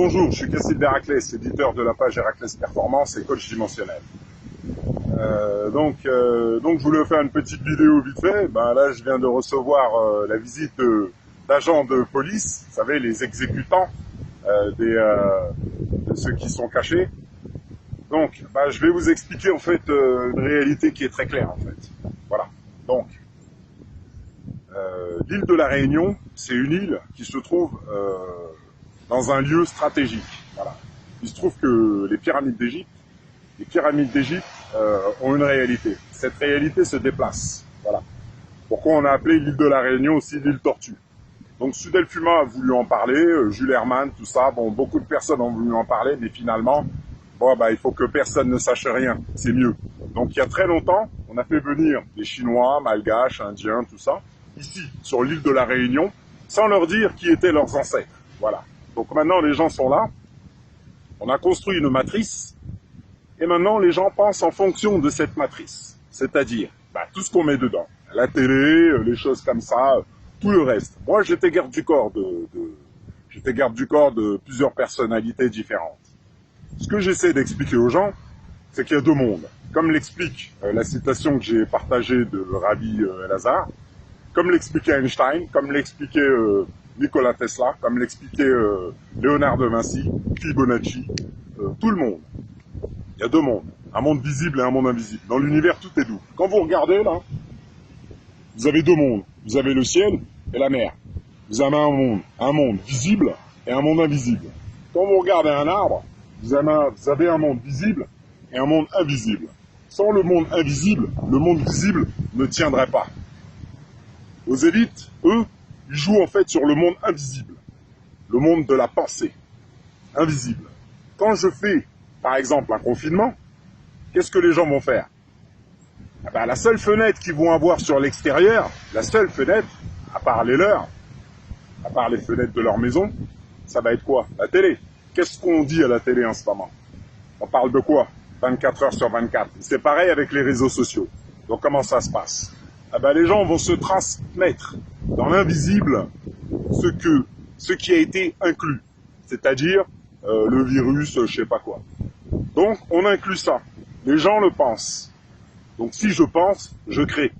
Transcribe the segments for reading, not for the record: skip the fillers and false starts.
Bonjour, je suis Cassib Héraclès, éditeur de la page Héraclès Performance et coach dimensionnel. Donc je voulais faire une petite vidéo vite fait. Là, je viens de recevoir la visite d'agents de police, vous savez, les exécutants de ceux qui sont cachés. Donc, je vais vous expliquer en fait une réalité qui est très claire en fait. Voilà. Donc, l'île de la Réunion, c'est une île qui se trouve dans un lieu stratégique. Voilà. Il se trouve que les pyramides d'Égypte ont une réalité. Cette réalité se déplace. Voilà. Pourquoi on a appelé l'île de la Réunion aussi l'île Tortue. Donc Sudelfuma a voulu en parler, Jules Hermann, tout ça. Bon, beaucoup de personnes ont voulu en parler, mais finalement, il faut que personne ne sache rien. C'est mieux. Donc il y a très longtemps, on a fait venir les Chinois, Malgaches, Indiens, tout ça, ici, sur l'île de la Réunion, sans leur dire qui étaient leurs ancêtres. Voilà. Donc maintenant, les gens sont là. On a construit une matrice. Et maintenant, les gens pensent en fonction de cette matrice. C'est-à-dire, tout ce qu'on met dedans. La télé, les choses comme ça, tout le reste. Moi, j'étais garde du corps de plusieurs personnalités différentes. Ce que j'essaie d'expliquer aux gens, c'est qu'il y a deux mondes. Comme l'explique la citation que j'ai partagée de Ravi Lazar, comme l'expliquait Einstein, comme l'expliquait Nikola Tesla, comme l'expliquait Léonard de Vinci, Fibonacci, tout le monde. Il y a deux mondes, un monde visible et un monde invisible. Dans l'univers, tout est double. Quand vous regardez là, vous avez deux mondes. Vous avez le ciel et la mer. Vous avez un monde visible et un monde invisible. Quand vous regardez un arbre, vous avez un monde visible et un monde invisible. Sans le monde invisible, le monde visible ne tiendrait pas. Aux élites, eux, ils jouent en fait sur le monde invisible, le monde de la pensée, invisible. Quand je fais, par exemple, un confinement, qu'est-ce que les gens vont faire? La seule fenêtre qu'ils vont avoir sur l'extérieur, la seule fenêtre, à part les leurs, à part les fenêtres de leur maison, ça va être quoi? La télé. Qu'est-ce qu'on dit à la télé en ce moment? On parle de quoi? 24 heures sur 24. C'est pareil avec les réseaux sociaux. Donc comment ça se passe? Les gens vont se transmettre dans l'invisible ce qui a été inclus, c'est-à-dire le virus, je sais pas quoi. Donc on inclut ça. Les gens le pensent. Donc si je pense, je crée.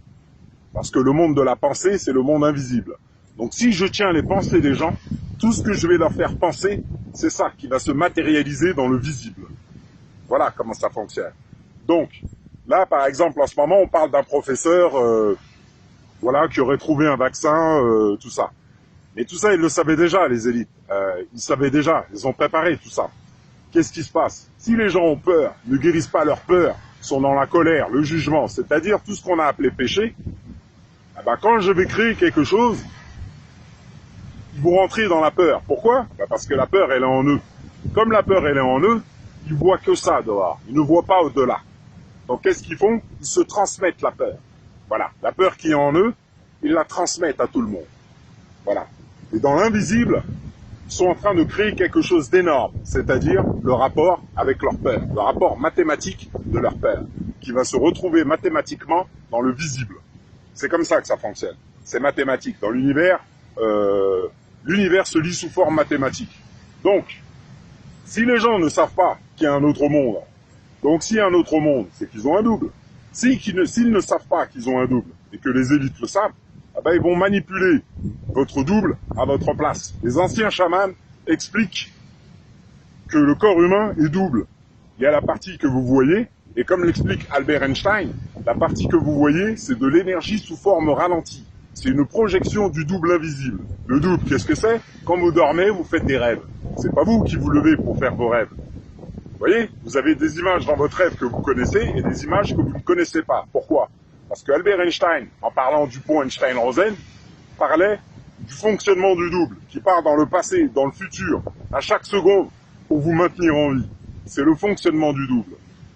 Parce que le monde de la pensée, c'est le monde invisible. Donc si je tiens les pensées des gens, tout ce que je vais leur faire penser, c'est ça qui va se matérialiser dans le visible. Voilà comment ça fonctionne. Donc, là, par exemple, en ce moment, on parle d'un professeur qui aurait trouvé un vaccin, tout ça. Mais tout ça, ils le savaient déjà, les élites. Ils savaient déjà, ils ont préparé tout ça. Qu'est-ce qui se passe? Si les gens ont peur, ne guérissent pas leur peur, sont dans la colère, le jugement, c'est-à-dire tout ce qu'on a appelé péché, quand je vais créer quelque chose, ils vont rentrer dans la peur. Pourquoi? Parce que la peur, elle est en eux. Comme la peur, elle est en eux, ils voient que ça dehors. Ils ne voient pas au-delà. Donc, qu'est-ce qu'ils font? Ils se transmettent la peur. Voilà. La peur qui est en eux, ils la transmettent à tout le monde. Voilà. Et dans l'invisible, ils sont en train de créer quelque chose d'énorme, c'est-à-dire le rapport avec leur peur, le rapport mathématique de leur peur, qui va se retrouver mathématiquement dans le visible. C'est comme ça que ça fonctionne. C'est mathématique. Dans l'univers, l'univers se lit sous forme mathématique. Donc, si les gens ne savent pas qu'il y a un autre monde, donc s'il y a un autre monde, c'est qu'ils ont un double. S'ils ne savent pas qu'ils ont un double, et que les élites le savent, ils vont manipuler votre double à votre place. Les anciens chamans expliquent que le corps humain est double. Il y a la partie que vous voyez, et comme l'explique Albert Einstein, la partie que vous voyez, c'est de l'énergie sous forme ralentie. C'est une projection du double invisible. Le double, qu'est-ce que c'est? Quand vous dormez, vous faites des rêves. C'est pas vous qui vous levez pour faire vos rêves. Vous voyez, vous avez des images dans votre rêve que vous connaissez et des images que vous ne connaissez pas. Pourquoi? Parce que Albert Einstein, en parlant du pont Einstein-Rosen, parlait du fonctionnement du double, qui part dans le passé, dans le futur, à chaque seconde, pour vous maintenir en vie. C'est le fonctionnement du double.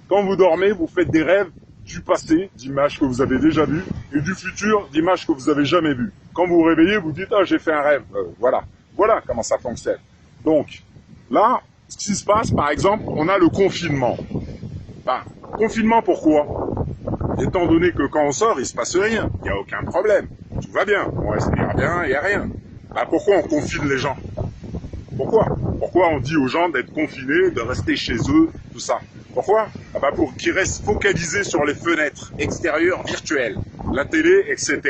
Quand vous dormez, vous faites des rêves du passé, d'images que vous avez déjà vues, et du futur, d'images que vous avez jamais vues. Quand vous vous réveillez, vous dites « Ah, j'ai fait un rêve. » Voilà. Voilà comment ça fonctionne. Donc, là, ce qui se passe, par exemple, on a le confinement. Confinement, pourquoi? Étant donné que quand on sort, il se passe rien. Il n'y a aucun problème. Tout va bien. On respire bien, il n'y a rien. Pourquoi on confine les gens? Pourquoi? Pourquoi on dit aux gens d'être confinés, de rester chez eux, tout ça? Pourquoi? Ah bah pour qu'ils restent focalisés sur les fenêtres extérieures virtuelles, la télé, etc.,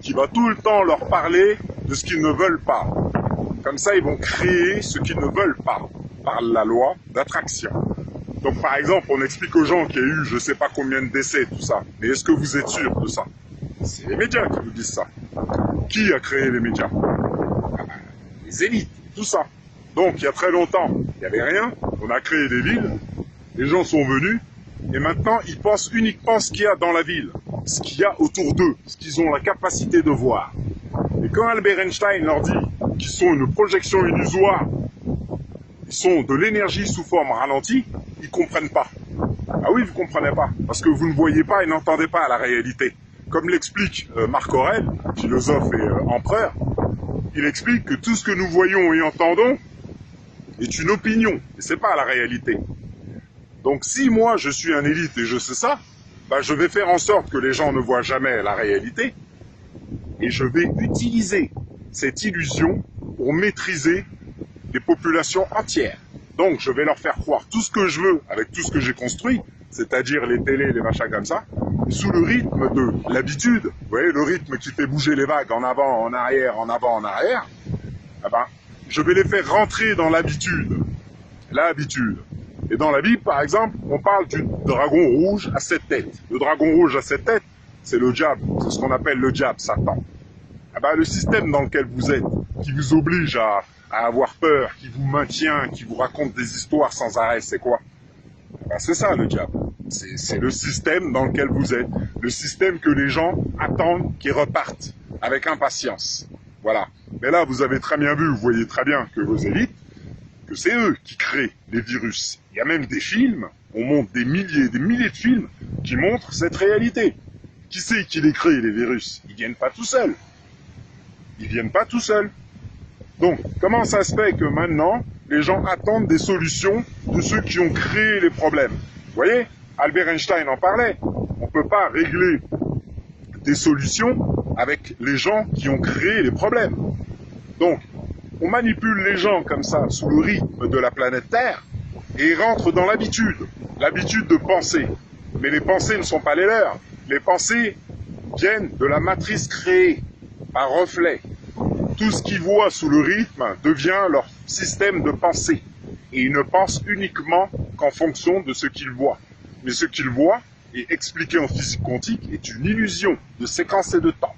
qui va tout le temps leur parler de ce qu'ils ne veulent pas. Comme ça, ils vont créer ce qu'ils ne veulent pas par la loi d'attraction. Donc par exemple, on explique aux gens qu'il y a eu je sais pas combien de décès, tout ça. Mais est-ce que vous êtes sûr de ça? C'est les médias qui vous disent ça. Qui a créé les médias? Ah ben, les élites, tout ça. Donc il y a très longtemps, il n'y avait rien, on a créé des villes, les gens sont venus, et maintenant ils pensent uniquement ce qu'il y a dans la ville, ce qu'il y a autour d'eux, ce qu'ils ont la capacité de voir. Et quand Albert Einstein leur dit qu'ils sont une projection illusoire, ils sont de l'énergie sous forme ralentie, ils comprennent pas. Ah oui, vous comprenez pas, parce que vous ne voyez pas et n'entendez pas la réalité. Comme l'explique Marc Aurèle, philosophe et empereur, il explique que tout ce que nous voyons et entendons est une opinion, et c'est pas la réalité. Donc si moi je suis un élite et je sais ça, bah, je vais faire en sorte que les gens ne voient jamais la réalité, et je vais utiliser cette illusion pour maîtriser des populations entières. Donc je vais leur faire croire tout ce que je veux avec tout ce que j'ai construit, c'est-à-dire les télés, les machins comme ça, sous le rythme de l'habitude. Vous voyez, le rythme qui fait bouger les vagues en avant, en arrière, en avant, en arrière. Eh ben, je vais les faire rentrer dans l'habitude. L'habitude. Et dans la Bible, par exemple, on parle du dragon rouge à 7 têtes. Le dragon rouge à 7 têtes, c'est le diable. C'est ce qu'on appelle le diable, Satan. Eh ben, le système dans lequel vous êtes, qui vous oblige à avoir peur, qui vous maintient, qui vous raconte des histoires sans arrêt, c'est quoi? Eh ben, c'est ça le diable. C'est le système dans lequel vous êtes. Le système que les gens attendent qu'ils repartent avec impatience. Voilà. Mais là, vous avez très bien vu, vous voyez très bien que vos élites, que c'est eux qui créent les virus. Il y a même des films, on montre des milliers de films qui montrent cette réalité. Qui c'est qui les crée, les virus? Ils viennent pas tout seuls. Ils viennent pas tout seuls. Donc, comment ça se fait que maintenant, les gens attendent des solutions de ceux qui ont créé les problèmes? Vous voyez, Albert Einstein en parlait. On ne peut pas régler des solutions avec les gens qui ont créé les problèmes. Donc, on manipule les gens comme ça, sous le rythme de la planète Terre, et ils rentrent dans l'habitude de penser. Mais les pensées ne sont pas les leurs. Les pensées viennent de la matrice créée, par reflet. Tout ce qu'ils voient sous le rythme devient leur système de pensée. Et ils ne pensent uniquement qu'en fonction de ce qu'ils voient. Mais ce qu'ils voient, et expliqué en physique quantique, est une illusion de séquence et de temps.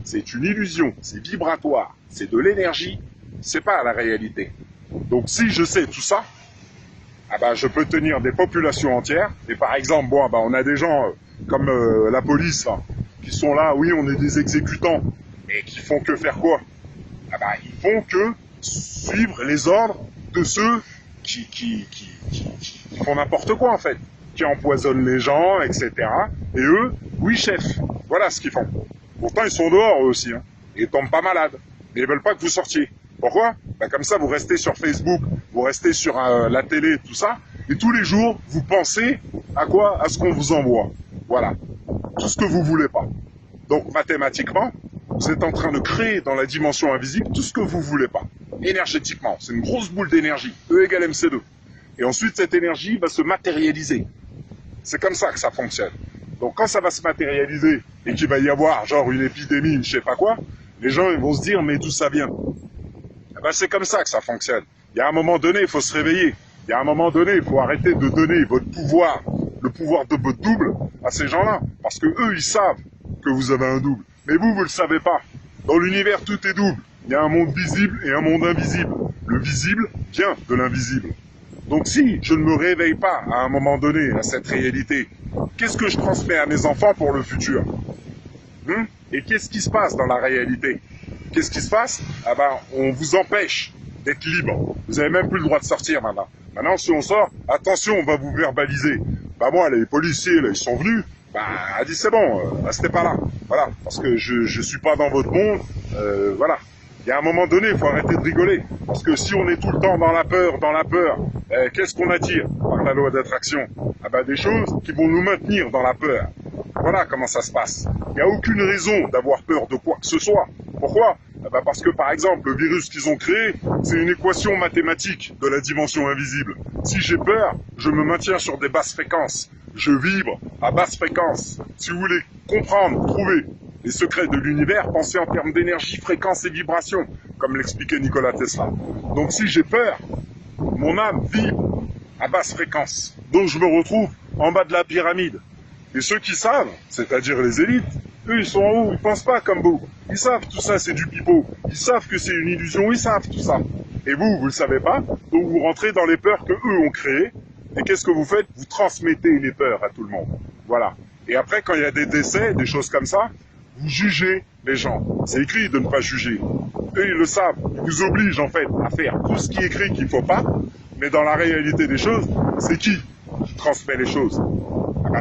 C'est une illusion, c'est vibratoire, c'est de l'énergie, c'est pas la réalité. Donc si je sais tout ça, ah ben, je peux tenir des populations entières. Et par exemple, bon, ben, on a des gens comme la police là, qui sont là, oui, on est des exécutants, et qui font que faire quoi? Ah ben, ils font que suivre les ordres de ceux qui font n'importe quoi en fait, qui empoisonnent les gens, etc. Et eux, oui chef, voilà ce qu'ils font. Pourtant ils sont dehors eux aussi, hein, et ils tombent pas malades, mais ils veulent pas que vous sortiez. Pourquoi? Ben, comme ça vous restez sur Facebook, vous restez sur la télé, tout ça, et tous les jours vous pensez à quoi? À ce qu'on vous envoie. Voilà, tout ce que vous voulez pas. Donc mathématiquement, vous êtes en train de créer dans la dimension invisible tout ce que vous voulez pas. Énergétiquement, c'est une grosse boule d'énergie, E égale MC2. Et ensuite, cette énergie va se matérialiser. C'est comme ça que ça fonctionne. Donc quand ça va se matérialiser et qu'il va y avoir genre une épidémie, je sais pas quoi, les gens ils vont se dire mais d'où ça vient? Eh ben, c'est comme ça que ça fonctionne. Il y a un moment donné, il faut se réveiller. Il y a un moment donné, il faut arrêter de donner votre pouvoir, le pouvoir de votre double à ces gens-là. Parce que eux, ils savent que vous avez un double. Mais vous, vous le savez pas. Dans l'univers, tout est double. Il y a un monde visible et un monde invisible. Le visible vient de l'invisible. Donc si je ne me réveille pas à un moment donné à cette réalité, qu'est-ce que je transmets à mes enfants pour le futur? Et qu'est-ce qui se passe dans la réalité? Qu'est-ce qui se passe? Ah ben, on vous empêche d'être libre. Vous n'avez même plus le droit de sortir maintenant. Maintenant, si on sort, attention, on va vous verbaliser. Bah moi, les policiers, là, ils sont venus. Bah, elle dit c'est bon, restez pas là. Voilà, parce que je suis pas dans votre monde. Voilà. Il y a un moment donné, il faut arrêter de rigoler. Parce que si on est tout le temps dans la peur, qu'est-ce qu'on attire par la loi d'attraction? Ah ben, des choses qui vont nous maintenir dans la peur. Voilà comment ça se passe. Il n'y a aucune raison d'avoir peur de quoi que ce soit. Pourquoi? Parce que par exemple, le virus qu'ils ont créé, c'est une équation mathématique de la dimension invisible. Si j'ai peur, je me maintiens sur des basses fréquences. Je vibre à basse fréquence. Si vous voulez comprendre, trouver les secrets de l'univers, pensez en termes d'énergie, fréquence et vibration, comme l'expliquait Nikola Tesla. Donc si j'ai peur, mon âme vibre à basse fréquence. Donc je me retrouve en bas de la pyramide. Et ceux qui savent, c'est-à-dire les élites, eux ils sont en haut, ils pensent pas comme vous. Ils savent tout ça, c'est du pipeau. Ils savent que c'est une illusion, ils savent tout ça. Et vous le savez pas, donc vous rentrez dans les peurs que eux ont créées. Et qu'est-ce que vous faites? Vous transmettez les peurs à tout le monde. Voilà. Et après, quand il y a des décès, des choses comme ça, vous jugez les gens. C'est écrit de ne pas juger. Eux, ils le savent. Ils vous obligent, en fait, à faire tout ce qui est écrit qu'il ne faut pas. Mais dans la réalité des choses, c'est qui transmet les choses?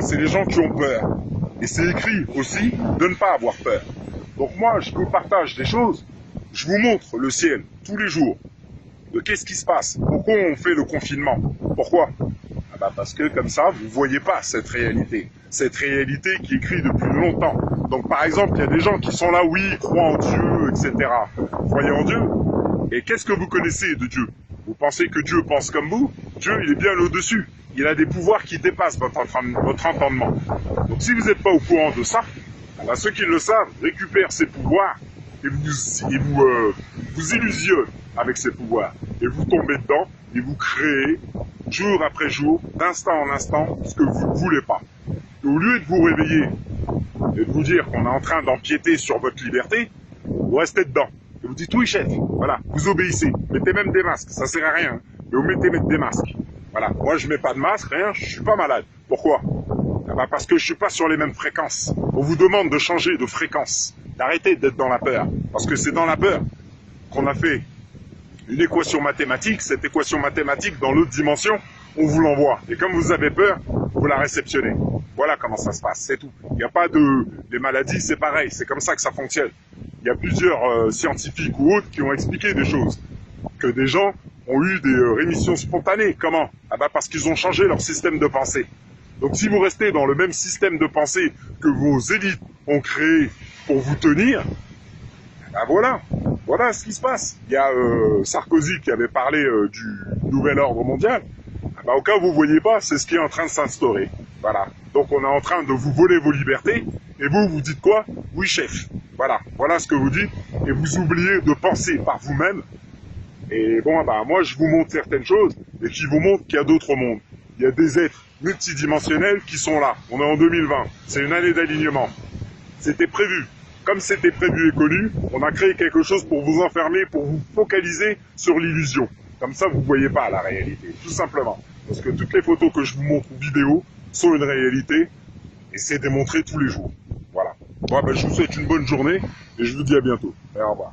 C'est les gens qui ont peur. Et c'est écrit aussi de ne pas avoir peur. Donc moi, je vous partage des choses. Je vous montre le ciel tous les jours. De qu'est-ce qui se passe? Pourquoi on fait le confinement? Pourquoi? Parce que comme ça, vous ne voyez pas cette réalité qui est écrite depuis longtemps. Donc par exemple, il y a des gens qui sont là, oui, croient en Dieu, etc. Croyez en Dieu. Et qu'est-ce que vous connaissez de Dieu? Vous pensez que Dieu pense comme vous? Dieu, il est bien au-dessus. Il a des pouvoirs qui dépassent votre entendement. Donc si vous n'êtes pas au courant de ça, ceux qui le savent récupèrent ces pouvoirs et vous illusionnent avec ces pouvoirs. Et vous tombez dedans et vous créez jour après jour, d'instant en instant, ce que vous ne voulez pas. Et au lieu de vous réveiller et de vous dire qu'on est en train d'empiéter sur votre liberté, vous restez dedans. Et vous dites oui chef, voilà, vous obéissez. Mettez même des masques, ça sert à rien. Mais vous mettez des masques. Voilà, moi je mets pas de masque, rien, je suis pas malade. Pourquoi? Parce que je suis pas sur les mêmes fréquences. On vous demande de changer de fréquence, d'arrêter d'être dans la peur. Parce que c'est dans la peur qu'on a fait une équation mathématique. Cette équation mathématique, dans l'autre dimension, on vous l'envoie. Et comme vous avez peur, vous la réceptionnez. Voilà comment ça se passe, c'est tout. Il n'y a pas de... Les maladies, c'est pareil, c'est comme ça que ça fonctionne. Il y a plusieurs scientifiques ou autres qui ont expliqué des choses. Que des gens ont eu des rémissions spontanées. Comment? Parce qu'ils ont changé leur système de pensée. Donc si vous restez dans le même système de pensée que vos élites ont créé pour vous tenir, voilà ce qui se passe. Il y a Sarkozy qui avait parlé du nouvel ordre mondial. Au cas où vous ne voyez pas, c'est ce qui est en train de s'instaurer. Voilà. Donc on est en train de vous voler vos libertés. Et vous dites quoi? Oui chef. Voilà ce que vous dites. Et vous oubliez de penser par vous-même. Et bon, moi je vous montre certaines choses et qui vous montrent qu'il y a d'autres mondes. Il y a des êtres multidimensionnels qui sont là. On est en 2020. C'est une année d'alignement. C'était prévu. Comme c'était prévu et connu, on a créé quelque chose pour vous enfermer, pour vous focaliser sur l'illusion. Comme ça, vous ne voyez pas la réalité, tout simplement. Parce que toutes les photos que je vous montre ou vidéos sont une réalité et c'est démontré tous les jours. Voilà. Bon, je vous souhaite une bonne journée et je vous dis à bientôt. Et au revoir.